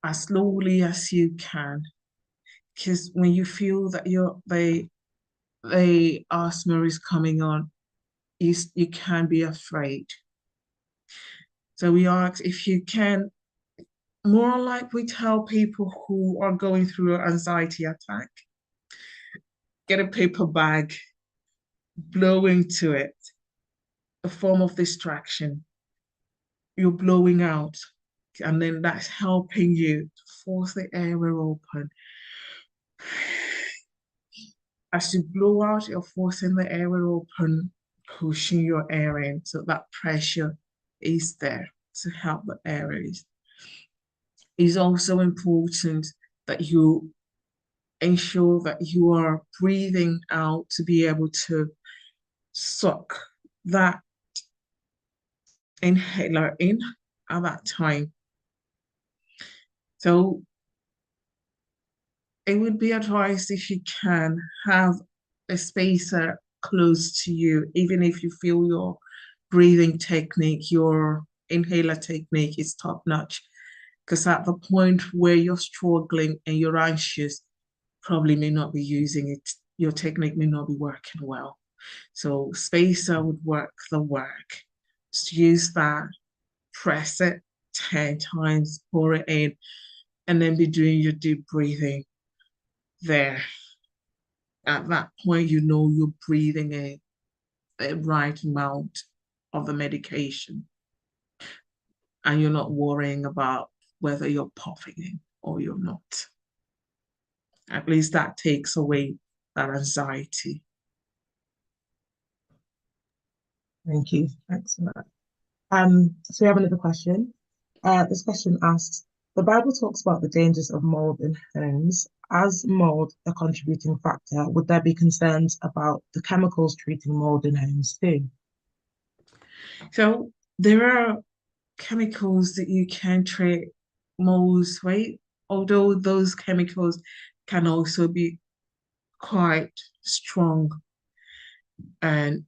as slowly as you can, because when you feel that the asthma is coming on, you can be afraid. So we ask if you can, more like we tell people who are going through an anxiety attack, get a paper bag, blow into it, a form of distraction. You're blowing out And then that's helping you to force the airway open. As you blow out, you're forcing the airway open, pushing your air in, so that pressure is there to help the airways. It's also important that you ensure that you are breathing out to be able to suck that inhaler in at that time. So it would be advised, if you can, have a spacer close to you, even if you feel your breathing technique, your inhaler technique is top notch. Because at the point where you're struggling and you're anxious, probably may not be using it, your technique may not be working well. So spacer would work the work. Just use that, press it 10 times, pour it in, and then be doing your deep breathing there. At that point, you know you're breathing in the right amount of the medication, and you're not worrying about whether you're puffing in or you're not. At least that takes away that anxiety. Thank you. Thanks for that. So we have another question. This question asks, the Bible talks about the dangers of mold in homes. As mold a contributing factor, would there be concerns about the chemicals treating mold in homes too? So there are chemicals that you can treat molds with, although those chemicals can also be quite strong and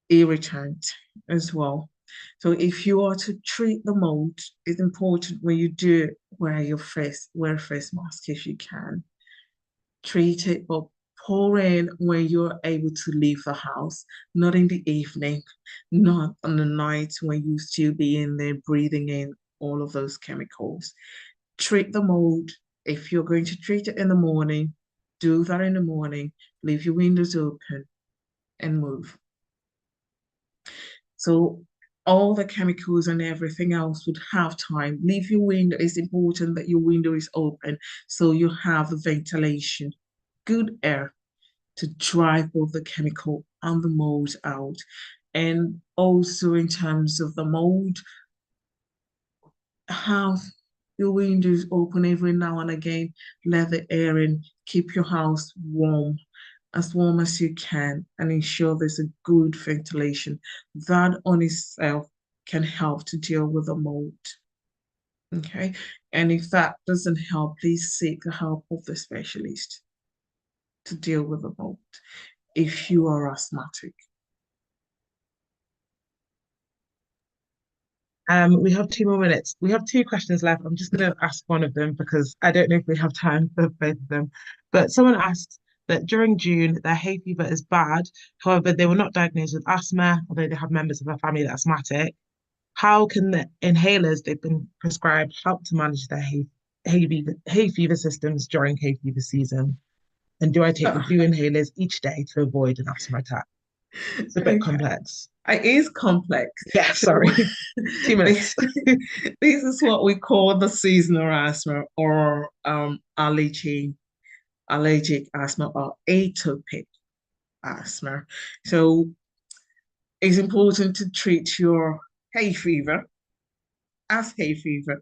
irritant as well. So if you are to treat the mold, it's important when you do it, wear a face mask if you can. Treat it, but pour in when you're able to leave the house, not in the evening, not on the night when you still be in there breathing in all of those chemicals. Treat the mold. If you're going to treat it in the morning, do that in the morning, leave your windows open and move. So all the chemicals and everything else would have time. Leave your window. It's important that your window is open so you have the ventilation, good air to drive both the chemical and the mold out. And also in terms of the mold, have your windows open every now and again, let the air in, keep your house warm as you can, and ensure there's a good ventilation. That on itself can help to deal with the mold. Okay, and if that doesn't help, please seek the help of the specialist to deal with the mold if you are asthmatic. We have 2 more minutes. We have 2 questions left. I'm just going to ask one of them because I don't know if we have time for both of them. But someone asked that during June, their hay fever is bad. However, they were not diagnosed with asthma, although they have members of their family that are asthmatic. How can the inhalers they've been prescribed help to manage their hay fever systems during hay fever season? And do I take the blue inhalers each day to avoid an asthma attack? It's a bit complex. It is complex. Yeah, sorry. 2 minutes. This is what we call the seasonal asthma, or allergic asthma, or atopic asthma. So it's important to treat your hay fever as hay fever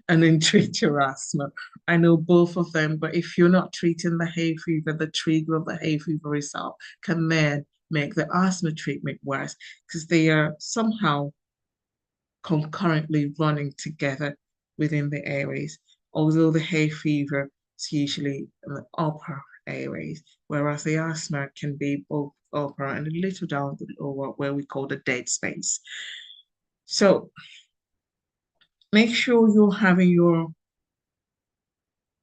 and then treat your asthma. I know both of them, but if you're not treating the hay fever, the trigger of the hay fever itself can then make the asthma treatment worse, because they are somehow concurrently running together within the airways. Although the hay fever is usually in the upper airways, whereas the asthma can be both upper and a little down the lower, where we call the dead space. So make sure you're having your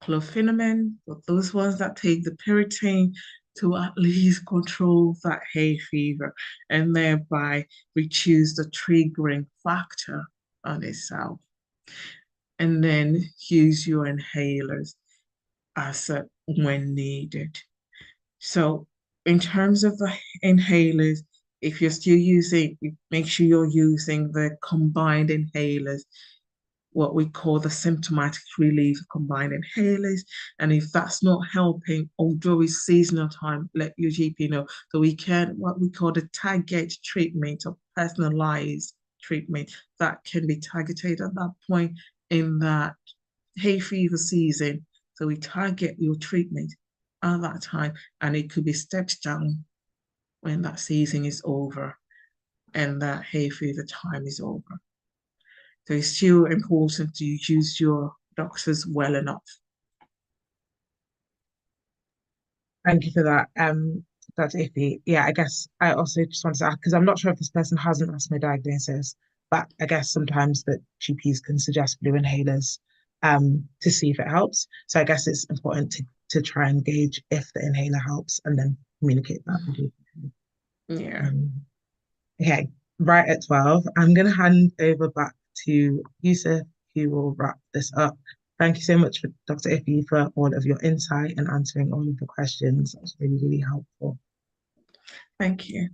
clofenamin, but those ones that take the Piriton to at least control that hay fever and thereby reduce the triggering factor on itself. And then use your inhalers as when needed. So in terms of the inhalers, if you're still using, make sure you're using the combined inhalers what we call the symptomatic relief combined inhalers. And if that's not helping, although it's seasonal time, let your GP know. So we can, what we call the target treatment or personalized treatment that can be targeted at that point in that hay fever season. So we target your treatment at that time, and it could be stepped down when that season is over and that hay fever time is over. So it's still important to use your doctors well enough. Thank you for that. That's iffy. Yeah, I guess I also just want to ask, because I'm not sure if this person has an asthma diagnosis, but I guess sometimes that GPs can suggest blue inhalers to see if it helps. So I guess it's important to try and gauge if the inhaler helps and then communicate that with you. Yeah. Okay, right at 12, I'm going to hand over back to Yusuf, who will wrap this up. Thank you so much, for Dr. Iffy, for all of your insight and answering all of the questions. That was really, really helpful. Thank you.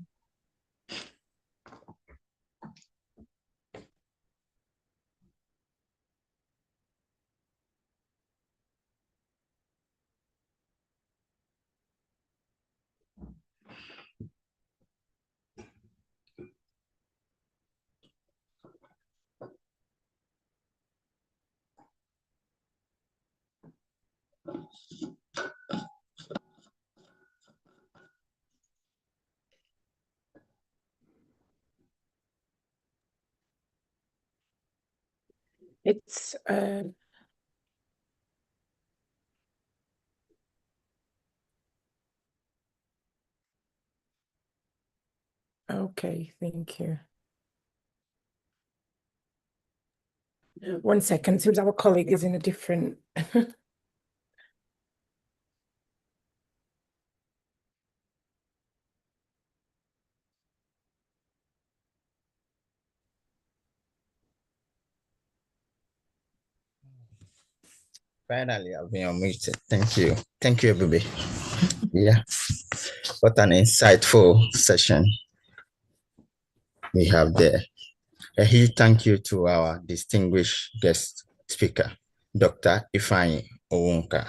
It's okay, thank you. 1 second, seems our colleague is in a different Finally, I've been unmuted. Thank you. Thank you, everybody. Yeah. What an insightful session we have there. A huge thank you to our distinguished guest speaker, Dr. Ifeanyi Onwuka,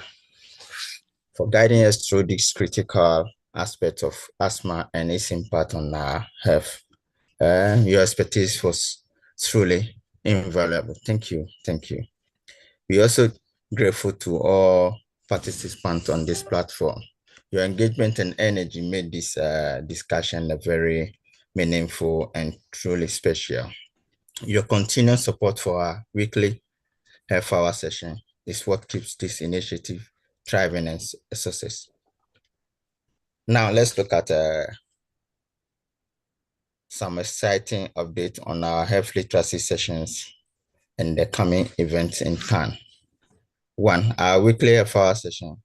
for guiding us through this critical aspect of asthma and its impact on our health. Your expertise was truly invaluable. Thank you. Thank you. We also grateful to all participants on this platform. Your engagement and energy made this discussion a very meaningful and truly special. Your continued support for our weekly half hour session is what keeps this initiative thriving and a success. Now let's look at some exciting updates on our health literacy sessions and the coming events in Cannes. 1, our weekly half hour session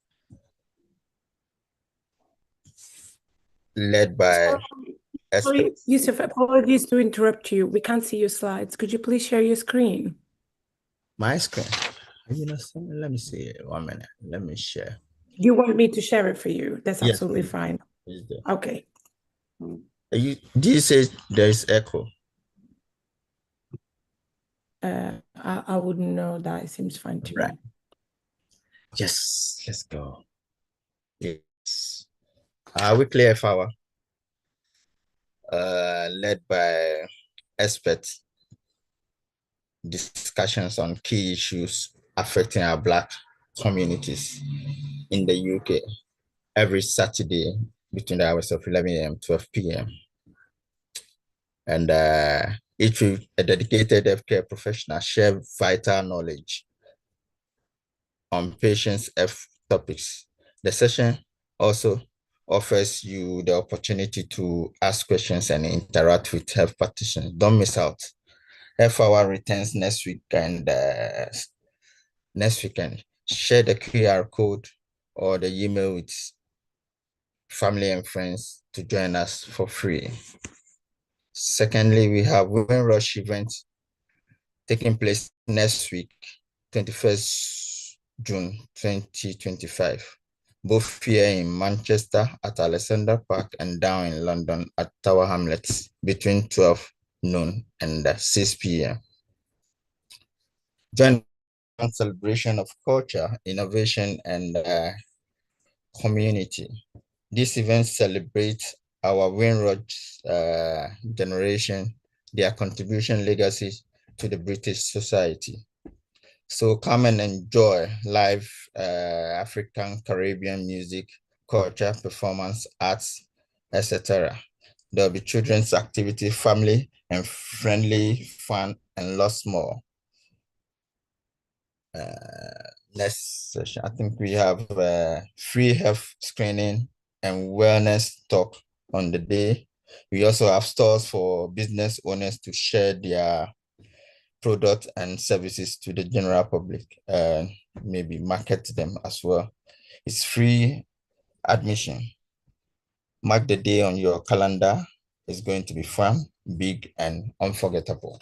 led by Sorry, Yusuf, apologies to interrupt you. We can't see your slides. Could you please share your screen? My screen. Let me see. 1 minute. Let me share. You want me to share it for you? That's Yes, absolutely please. fine. Okay. Do you say there is echo? I wouldn't know that. It seems fine to me. Yes, let's go. Yes. Our weekly half hour led by experts, discussions on key issues affecting our Black communities in the UK every Saturday between the hours of 11 a.m. 12 p.m. And each week, a dedicated healthcare professional share vital knowledge on patients' health topics. The session also offers you the opportunity to ask questions and interact with health practitioners. Don't miss out. Health Hour returns next week, and next weekend, share the QR code or the email with family and friends to join us for free. Secondly, we have Women Rush event taking place next week, 21st June 2025, both here in Manchester at Alexander Park and down in London at Tower Hamlets between 12 noon and 6 p.m. Join the celebration of culture, innovation, and community. This event celebrates our Windrush generation, their contribution legacy to the British society. So come and enjoy live African Caribbean music, culture, performance, arts, etc. There'll be children's activity, family and friendly fun, and lots more. Next session, I think we have free health screening and wellness talk on the day. We also have stores for business owners to share their products and services to the general public, and maybe market them as well. It's free admission. Mark the day on your calendar. It's going to be fun, big, and unforgettable.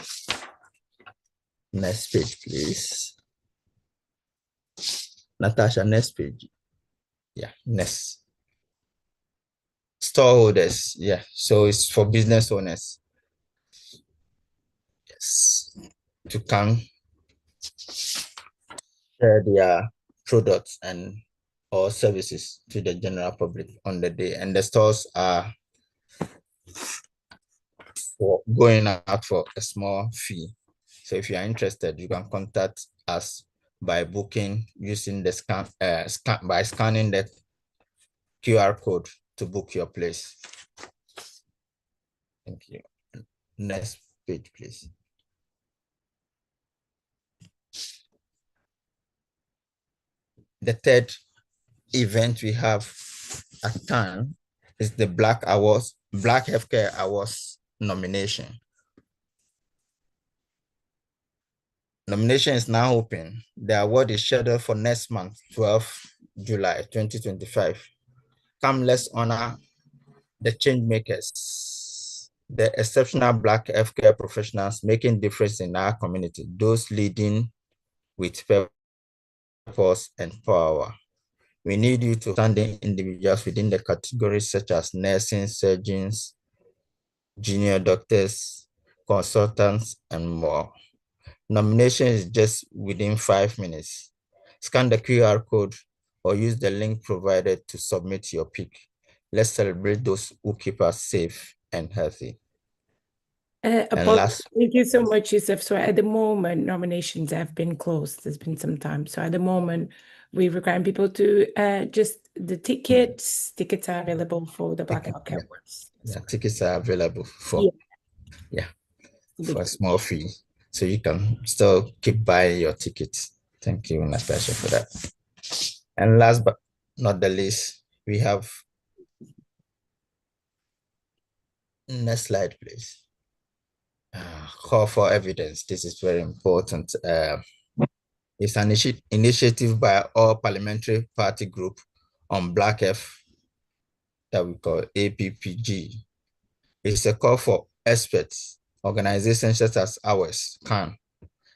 Next page, please. Natasha, next page. Yeah, next. Storeholders, yeah, so it's for business owners. Yes, to come share their products and or services to the general public on the day. And the stores are for going out for a small fee. So if you are interested, you can contact us by booking using the by scanning the QR code to book your place. Thank you. Next page, please. The third event we have at time is the Black Healthcare Awards nomination. Nomination is now open. The award is scheduled for next month, 12th July 2025. Come, let's honor the change makers, the exceptional Black healthcare professionals making difference in our community, those leading with purpose and power. We need you to outstanding individuals within the categories such as nursing, surgeons, junior doctors, consultants, and more. Nomination is just within 5 minutes. Scan the QR code or use the link provided to submit your pick. Let's celebrate those who keep us safe and healthy. Thank you so much, Yusuf. So at the moment, nominations have been closed. There's been some time. So at the moment, we require people to just the tickets. Tickets are available for the Black Healthcare Awards. Yeah, tickets are available for for a small fee. So you can still keep buying your tickets. Thank you, Natasha, for that. And last but not the least, we have next slide, please. Call for evidence. This is very important. It's an initiative by all parliamentary party group on Black Health that we call APPG. It's a call for experts, organizations such as ours, CAN,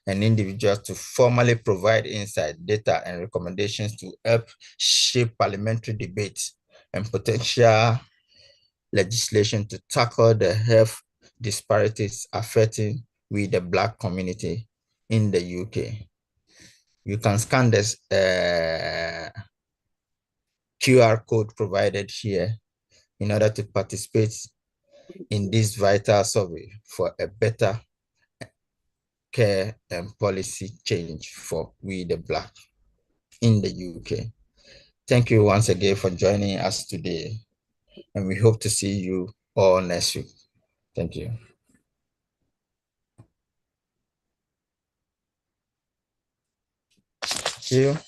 and individuals to formally provide insight, data, and recommendations to help shape parliamentary debates and potential legislation to tackle the health disparities affecting the Black community in the UK. You can scan this QR code provided here in order to participate in this vital survey for a better care and policy change for the Black in the UK. Thank you once again for joining us today, and we hope to see you all next week. Thank you. Thank you.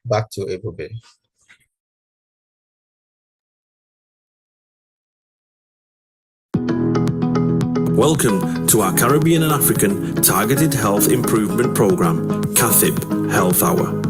Back to Ebube. Welcome to our Caribbean and African Targeted Health Improvement Program, CATHIP Health Hour.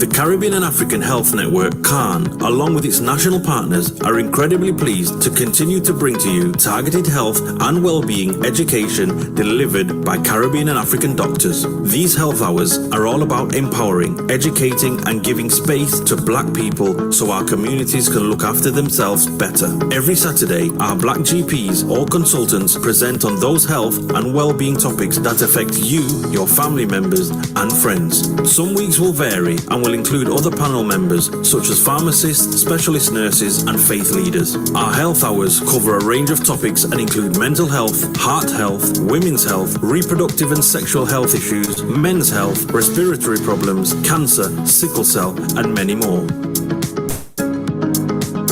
The Caribbean and African Health Network, CARN, along with its national partners, are incredibly pleased to continue to bring to you targeted health and well-being education delivered by Caribbean and African doctors. These health hours are all about empowering, educating and giving space to Black people so our communities can look after themselves better. Every Saturday, our Black GPs or consultants present on those health and well-being topics that affect you, your family members and friends. Some weeks will vary and will include other panel members such as pharmacists, specialist nurses and faith leaders. Our health hours cover a range of topics and include mental health, heart health, women's health, reproductive and sexual health issues, men's health, respiratory problems, cancer, sickle cell and many more.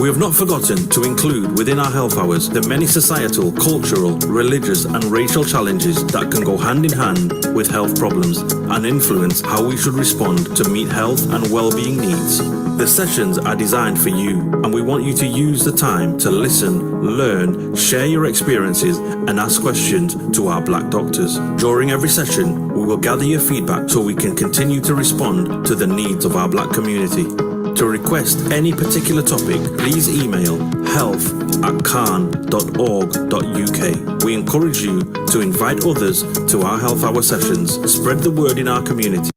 We have not forgotten to include within our health hours the many societal, cultural, religious and racial challenges that can go hand in hand with health problems and influence how we should respond to meet health and well-being needs. The sessions are designed for you and we want you to use the time to listen, learn, share your experiences and ask questions to our Black doctors. During every session, we will gather your feedback so we can continue to respond to the needs of our Black community. To request any particular topic, please email health@carn.org.uk. We encourage you to invite others to our health hour sessions, spread the word in our community